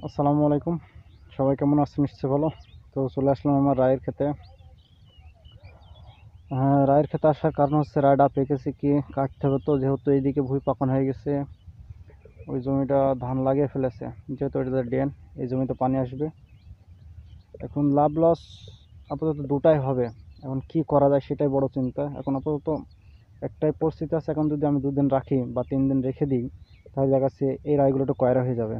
আসসালামু আলাইকুম। সবাই কেমন আছেন? নিশ্চয়ই ভালো। তো চলে আসলাম আমার রায়ের ক্ষেতে। রায়ের ক্ষেতে আসার কারণ হচ্ছে রায়টা পেকেছে কি কাটতে হবে, তো যেহেতু এইদিকে ভুঁই পাকানো হয়ে গেছে, ওই জমিটা ধান লাগিয়ে ফেলেছে। যেহেতু এটা ড্রেন, এই জমিতে পানি আসবে। এখন লাভ লস আপাতত দুটাই হবে। এখন কি করা যায় সেটাই বড় চিন্তা। এখন আপাতত একটাই পরিস্থিতি আছে, এখন যদি আমি 2 দিন রাখি বা 3 দিন রেখে দিই, তাহলে দেখা যাচ্ছে এই রায়গুলো একটু কয়রা হয়ে যাবে।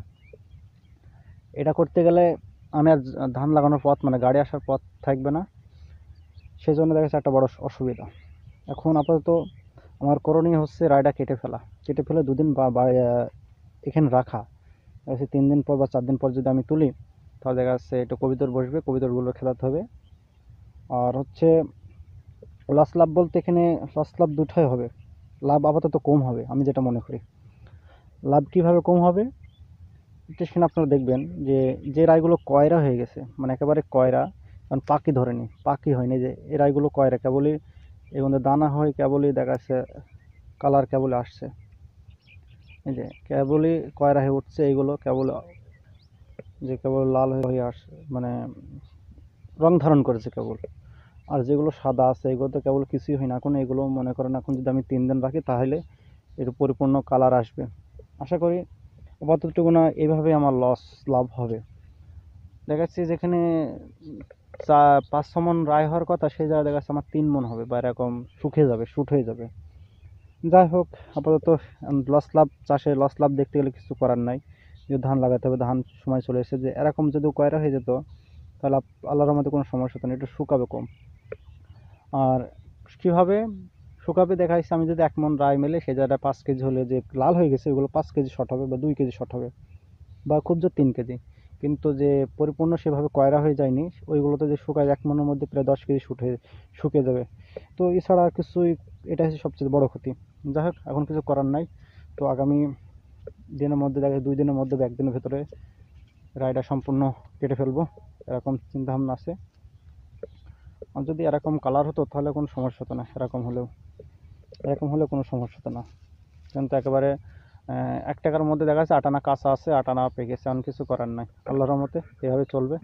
এটা করতে গেলে আমি আর ধান লাগানোর পথ মানে গাড়ি আসার পথ থাকবে না। সেই জন্য দেখা যাচ্ছে একটা বড় অসুবিধা। এখন আপাতত আমার করণীয় হচ্ছে রায়টা কেটে ফেলা। কেটে ফেলে 2 দিন বা এখানে রাখা। দেখা যাচ্ছে 3 দিন পর বা 4 দিন পর যদি আমি তুলি, তাহলে দেখা যাচ্ছে একটু কবিতর বসবে, কবিতরগুলো খেলাতে হবে। আর হচ্ছে লস লাভ বলতে এখানে লস লাভ দুটোই হবে। লাভ আপাতত কম হবে আমি যেটা মনে করি। লাভ কিভাবে কম হবে এটা সেখানে আপনারা দেখবেন যে যে রায়গুলো কয়রা হয়ে গেছে, মানে একেবারে কয়রা, কারণ পাখি ধরেনি, পাখি হয়নি, যে এই রায়গুলো কয়রা কেবলই এগুলো দানা হয়, কেবলই দেখা যাচ্ছে কালার কেবল আসছে। এই যে কেবলই কয়রা হয়ে উঠছে, এইগুলো কেবল যে কেবল লাল হয়ে আসছে, মানে রং ধারণ করেছে কেবল। আর যেগুলো সাদা আছে এগুলো তো কেবল কিছুই হয় না। এখন এগুলো মনে করেন এখন যদি আমি 3 দিন রাখি, তাহলে এর পরিপূর্ণ কালার আসবে। আশা করি আপাতটুকু না এইভাবে আমার লস লাভ হবে। দেখা যাচ্ছে যেখানে 5-6 মন রায় হওয়ার কথা, সেই জায়গায় দেখা যাচ্ছে আমার 3 মন হবে, বা এরকম শুকিয়ে যাবে, শুট হয়ে যাবে। যাই হোক, আপাতত লস লাভ, চাষে লস লাভ দেখতে গেলে কিছু করার নাই। যদি ধান লাগাতে হবে, ধান সময় চলে এসেছে। যে এরকম যদি কয়রা হয়ে যেত, তাহলে আল্লাহর রহমতে কোনো সমস্যা হতো না, একটু শুকাবে কম। আর কীভাবে শুকাবে দেখা যাচ্ছে, আমি যদি 1 মন রায় মেলে সেই জায়গায় 5 কেজি হলে, যে লাল হয়ে গেছে ওগুলো 5 কেজি শর্ট হবে, বা 2 কেজি শর্ট হবে, বা খুব জোর 3 কেজি। কিন্তু যে পরিপূর্ণ সেভাবে কয়রা হয়ে যায়নি, ওইগুলোতে যে শুকায় 1 মনের মধ্যে প্রায় 10 কেজি শুকিয়ে যাবে। তো এছাড়া আর কিছুই, এটা হচ্ছে সবচেয়ে বড় ক্ষতি। যাই হোক, এখন কিছু করার নাই। তো আগামী দিনের মধ্যে দেখা 2 দিনের মধ্যে বা 1 দিনের ভেতরে রায়টা সম্পূর্ণ কেটে ফেলবো, এরকম চিন্তা ভাবনা আছে। আর যদি এরকম কালার হতো তাহলে কোনো সমস্যা হতো না। এরকম হলে কোনো সমস্যা হতো না। কিন্তু একেবারে 1 টাকার মধ্যে দেখা যাচ্ছে 8 আনা কাঁচা আছে, 8 আনা পেকে গেছে, এমন কিছু করার নাই। আল্লাহর রহমতে এভাবে চলবে।